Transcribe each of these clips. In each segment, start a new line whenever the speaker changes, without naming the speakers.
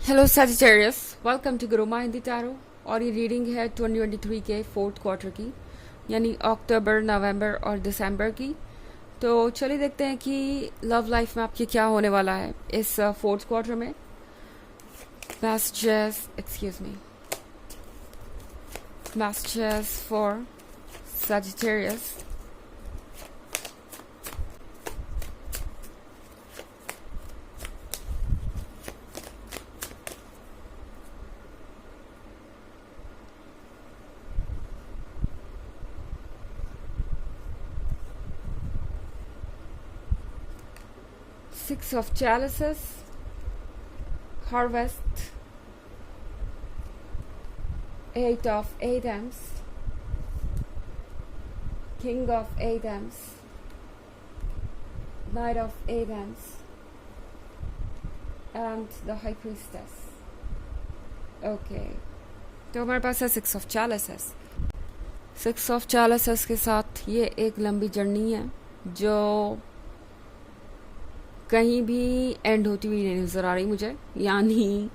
Hello Sagittarius, welcome to Guru Hindi tarot. और ये reading है 2023 के फोर्थ क्वार्टर की, यानी अक्टूबर, नवंबर और दिसंबर की। तो चलिए देखते हैं कि लव लाइफ में आपके क्या होने वाला है इस फोर्थ क्वार्टर में। Messages for Sagittarius. Six of Chalices, Harvest, Eight of Atoms, King of Atoms, Knight of Atoms, and the High Priestess. Okay, तो हमारे पास है सिक्स ऑफ चैलिसेस। सिक्स ऑफ चैलिसेस के साथ ये एक लंबी जर्नी है जो कहीं भी एंड होती हुई नहीं नज़र आ रही मुझे। यानी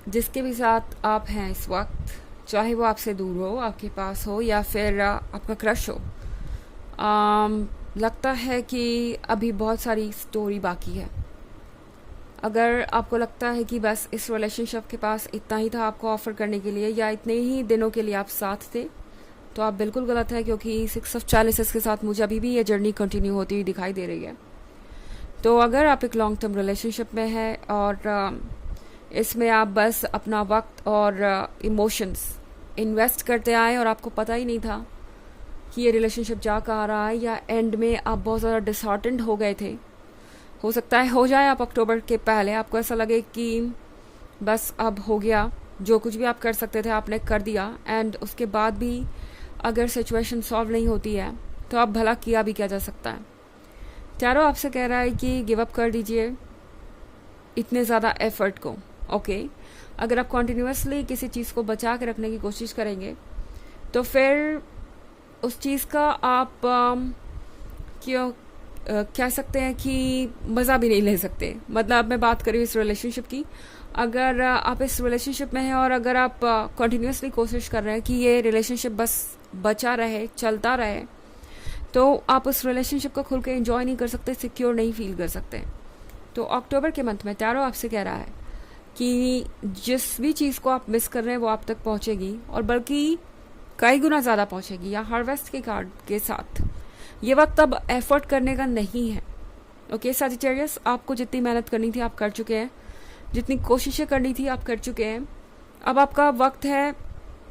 जिसके भी साथ आप हैं इस वक्त, चाहे वो आपसे दूर हो, आपके पास हो, या फिर आपका क्रश हो, लगता है कि अभी बहुत सारी स्टोरी बाकी है। अगर आपको लगता है कि बस इस रिलेशनशिप के पास इतना ही था आपको ऑफ़र करने के लिए, या इतने ही दिनों के लिए आप साथ थे, तो आप बिल्कुल गलत है, क्योंकि सिक्स ऑफ चैलिसेस के साथ मुझे अभी भी ये जर्नी कंटिन्यू होती हुई दिखाई दे रही है। तो अगर आप एक लॉन्ग टर्म रिलेशनशिप में हैं और इसमें आप बस अपना वक्त और इमोशंस इन्वेस्ट करते आए और आपको पता ही नहीं था कि ये रिलेशनशिप जा कहाँ रहा है, या एंड में आप बहुत ज़्यादा डिसहार्टेंड हो गए थे, हो सकता है हो जाए आप अक्टूबर के पहले, आपको ऐसा लगे कि बस अब हो गया, जो कुछ भी आप कर सकते थे आपने कर दिया, एंड उसके बाद भी अगर सिचुएशन सॉल्व नहीं होती है तो अब भला किया भी क्या जा सकता है। टैरो आपसे कह रहा है कि गिव अप कर दीजिए इतने ज़्यादा एफर्ट को। ओके, अगर आप कॉन्टिन्यूसली किसी चीज़ को बचा के रखने की कोशिश करेंगे तो फिर उस चीज़ का आप क्यों कह सकते हैं कि मज़ा भी नहीं ले सकते। मतलब मैं बात कर रही हूँ इस रिलेशनशिप की। अगर आप इस रिलेशनशिप में हैं और अगर आप कॉन्टिन्यूसली कोशिश कर रहे हैं कि ये रिलेशनशिप बस बचा रहे, चलता रहे, तो आप उस रिलेशनशिप को खुल के एंजॉय नहीं कर सकते, सिक्योर नहीं फील कर सकते। तो अक्टूबर के मंथ में टैरो आपसे कह रहा है कि जिस भी चीज़ को आप मिस कर रहे हैं वो आप तक पहुंचेगी, और बल्कि कई गुना ज़्यादा पहुंचेगी। या हार्वेस्ट के कार्ड के साथ ये वक्त अब एफर्ट करने का नहीं है। ओके सजिटेरियस, आपको जितनी मेहनत करनी थी आप कर चुके हैं, जितनी कोशिशें करनी थी आप कर चुके हैं। अब आपका वक्त है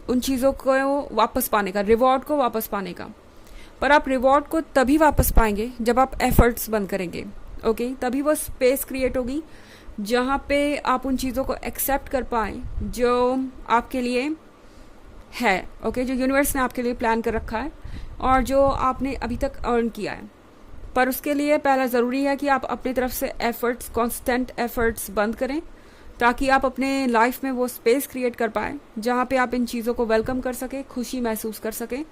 उन चीज़ों को वापस पाने का, रिवॉर्ड को वापस पाने का। पर आप रिवॉर्ड को तभी वापस पाएंगे जब आप एफर्ट्स बंद करेंगे। ओके, तभी वो स्पेस क्रिएट होगी जहाँ पे आप उन चीज़ों को एक्सेप्ट कर पाएँ जो आपके लिए है। ओके, जो यूनिवर्स ने आपके लिए प्लान कर रखा है और जो आपने अभी तक अर्न किया है। पर उसके लिए पहला ज़रूरी है कि आप अपनी तरफ से एफर्ट्स, कॉन्स्टेंट एफर्ट्स बंद करें, ताकि आप अपने लाइफ में वो स्पेस क्रिएट कर पाएँ जहाँ पे आप इन चीज़ों को वेलकम कर सकें, खुशी महसूस कर सकें,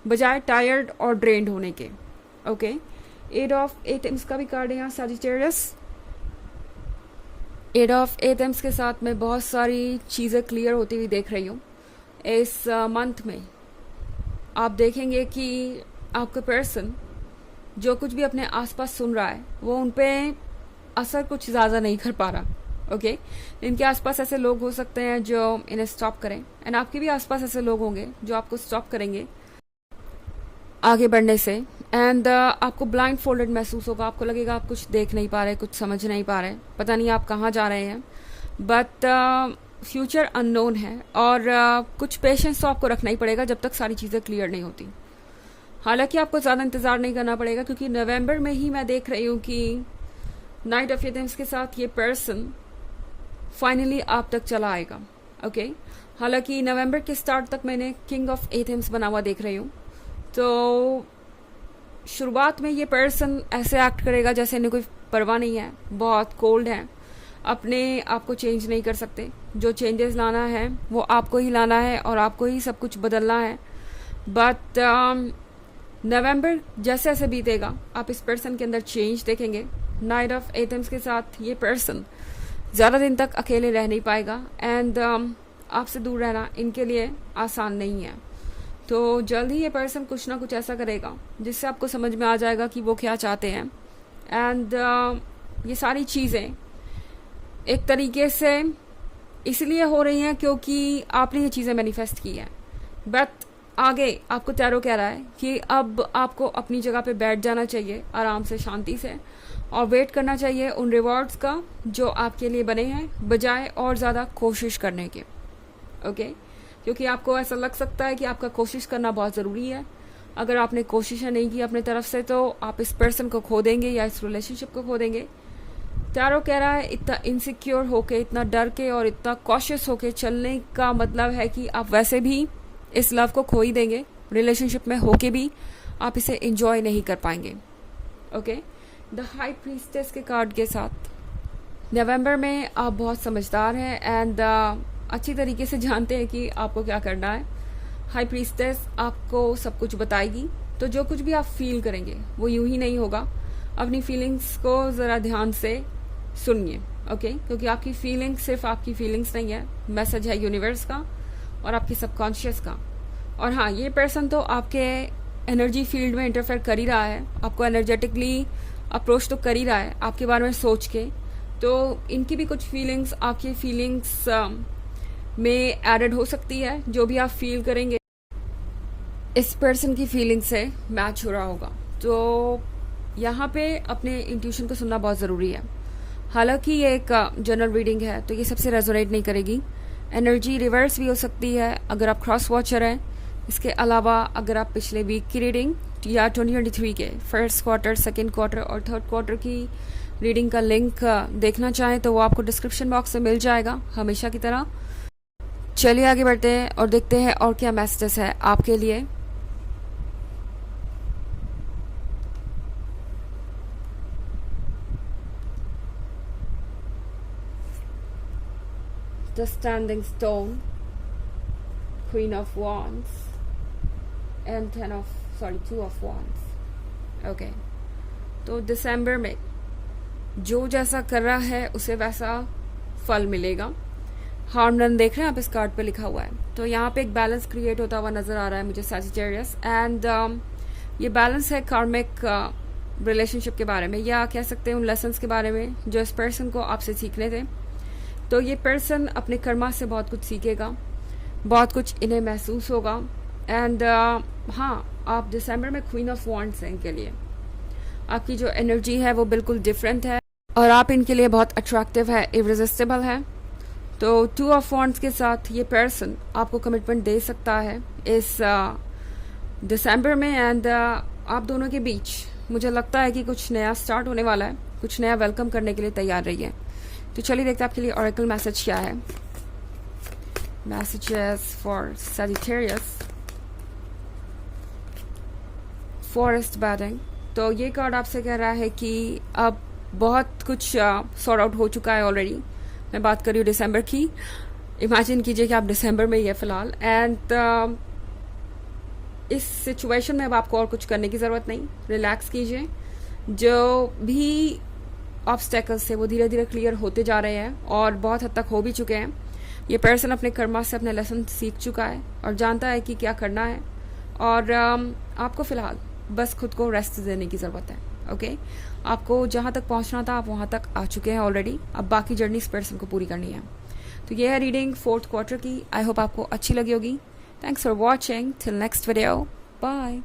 बजाय टायर्ड और ड्रेन्ड होने के। ओके, एट ऑफ एटम्स का भी कार्ड है यहाँ सजिटेरियस। एट ऑफ एटम्स के साथ मैं बहुत सारी चीज़ें क्लियर होती हुई देख रही हूँ इस मंथ में। आप देखेंगे कि आपका पर्सन जो कुछ भी अपने आसपास सुन रहा है वो उन पे असर कुछ ज़्यादा नहीं कर पा रहा। ओके, इनके आसपास ऐसे लोग हो सकते हैं जो इन्हें स्टॉप करें, एंड आपके भी आसपास ऐसे लोग होंगे जो आपको स्टॉप करेंगे आगे बढ़ने से। एंड आपको ब्लाइंड फोल्डेड महसूस होगा, आपको लगेगा आप कुछ देख नहीं पा रहे, कुछ समझ नहीं पा रहे, पता नहीं आप कहाँ जा रहे हैं। बट फ्यूचर अननोन है, और कुछ पेशेंस तो आपको रखना ही पड़ेगा जब तक सारी चीज़ें क्लियर नहीं होती। हालांकि आपको ज़्यादा इंतज़ार नहीं करना पड़ेगा, क्योंकि नवंबर में ही मैं देख रही हूँ कि नाइट ऑफ एटम्स के साथ ये पर्सन फाइनली आप तक चला आएगा। ओके, हालांकि नवंबर के स्टार्ट तक मैंने किंग ऑफ एटम्स बना हुआ देख रही हूँ। तो शुरुआत में ये पर्सन ऐसे एक्ट करेगा जैसे इन्हें कोई परवाह नहीं है, बहुत कोल्ड है, अपने आप को चेंज नहीं कर सकते। जो चेंजेस लाना है वो आपको ही लाना है और आपको ही सब कुछ बदलना है। बट नवंबर जैसे जैसे बीतेगा आप इस पर्सन के अंदर चेंज देखेंगे। नाइट ऑफ एटम्स के साथ ये पर्सन ज़्यादा दिन तक अकेले रह नहीं पाएगा एंड आपसे दूर रहना इनके लिए आसान नहीं है। तो जल्द ही ये पर्सन कुछ ना कुछ ऐसा करेगा जिससे आपको समझ में आ जाएगा कि वो क्या चाहते हैं। एंड ये सारी चीज़ें एक तरीके से इसलिए हो रही हैं क्योंकि आपने ये चीज़ें मैनिफेस्ट की हैं। बट आगे आपको टैरो कह रहा है कि अब आपको अपनी जगह पे बैठ जाना चाहिए आराम से, शांति से, और वेट करना चाहिए उन रिवॉर्ड्स का जो आपके लिए बने हैं, बजाय और ज़्यादा कोशिश करने के। ओके क्योंकि आपको ऐसा लग सकता है कि आपका कोशिश करना बहुत ज़रूरी है। अगर आपने कोशिश नहीं की अपने तरफ से तो आप इस पर्सन को खो देंगे या इस रिलेशनशिप को खो देंगे। टैरो कह रहा है इतना इनसिक्योर होके, इतना डर के और इतना कॉशियस होके चलने का मतलब है कि आप वैसे भी इस लव को खो ही देंगे। रिलेशनशिप में होके भी आप इसे एंजॉय नहीं कर पाएंगे। ओके द हाई प्रीस्टेस के कार्ड के साथ नवंबर में आप बहुत समझदार हैं एंड अच्छी तरीके से जानते हैं कि आपको क्या करना है। हाई प्रीस्टेस आपको सब कुछ बताएगी, तो जो कुछ भी आप फील करेंगे वो यूं ही नहीं होगा। अपनी फीलिंग्स को ज़रा ध्यान से सुनिए। ओके क्योंकि आपकी फीलिंग्स सिर्फ आपकी फीलिंग्स नहीं है, मैसेज है यूनिवर्स का और आपके सबकॉन्शियस का। और हाँ, ये पर्सन तो आपके एनर्जी फील्ड में इंटरफेयर कर ही रहा है, आपको एनर्जेटिकली अप्रोच तो कर ही रहा है आपके बारे में सोच के। तो इनकी भी कुछ फीलिंग्स आपकी फीलिंग्स में एडेड हो सकती है। जो भी आप फील करेंगे इस पर्सन की फीलिंग से मैच हो रहा होगा। तो यहाँ पे अपने इंट्यूशन को सुनना बहुत ज़रूरी है। हालांकि ये एक जनरल रीडिंग है तो ये सबसे रेजोनेट नहीं करेगी। एनर्जी रिवर्स भी हो सकती है अगर आप क्रॉस वॉचर हैं। इसके अलावा अगर आप पिछले वीक की रीडिंग या 2023 के फर्स्ट क्वार्टर, सेकेंड क्वार्टर और थर्ड क्वार्टर की रीडिंग का लिंक देखना चाहें तो वो आपको डिस्क्रिप्शन बॉक्स में मिल जाएगा हमेशा की तरह। चलिए आगे बढ़ते हैं और देखते हैं और क्या मैसेजेस है आपके लिए। The Standing Stone, Queen of Wands and Two of Wands. Okay. तो दिसंबर में जो जैसा कर रहा है उसे वैसा फल मिलेगा। हार्मोन देख रहे हैं आप, इस कार्ड पे लिखा हुआ है। तो यहाँ पे एक बैलेंस क्रिएट होता हुआ नजर आ रहा है मुझे, सैजिटेरियस। एंड ये बैलेंस है कार्मिक रिलेशनशिप के बारे में, या कह सकते हैं उन लेसन्स के बारे में जो इस पर्सन को आपसे सीखने थे। तो ये पर्सन अपने कर्मा से बहुत कुछ सीखेगा, बहुत कुछ इन्हें महसूस होगा। एंड हाँ, आप दिसंबर में क्वीन ऑफ वॉन्ड्स हैं इनके लिए। आपकी जो एनर्जी है वो बिल्कुल डिफरेंट है और आप इनके लिए बहुत अट्रैक्टिव है, इरिजिस्टिबल है। तो टू ऑफ वॉन्ड्स के साथ ये पर्सन आपको कमिटमेंट दे सकता है इस दिसंबर में। एंड आप दोनों के बीच मुझे लगता है कि कुछ नया स्टार्ट होने वाला है, कुछ नया वेलकम करने के लिए तैयार रहिए। तो चलिए देखते हैं आपके लिए ऑरेकल मैसेज क्या है। Messages for Sagittarius, forest batting. तो ये कार्ड आपसे कह रहा है कि अब बहुत कुछ सॉर्ट आउट हो चुका है ऑलरेडी। मैं बात कर रही हूँ दिसंबर की। इमेजिन कीजिए कि आप दिसंबर में ही है फिलहाल। एंड इस सिचुएशन में अब आपको और कुछ करने की ज़रूरत नहीं, रिलैक्स कीजिए। जो भी ऑब्स्टेकल्स थे वो धीरे धीरे क्लियर होते जा रहे हैं और बहुत हद तक हो भी चुके हैं। ये पर्सन अपने कर्मा से अपने लेसन सीख चुका है और जानता है कि क्या करना है। और आपको फ़िलहाल बस खुद को रेस्ट देने की ज़रूरत है। ओके आपको जहाँ तक पहुँचना था आप वहाँ तक आ चुके हैं ऑलरेडी। अब बाकी जर्नी इस पर्सन को पूरी करनी है। तो ये है रीडिंग फोर्थ क्वार्टर की। आई होप आपको अच्छी लगी होगी। Thanks for watching. Till next video, bye.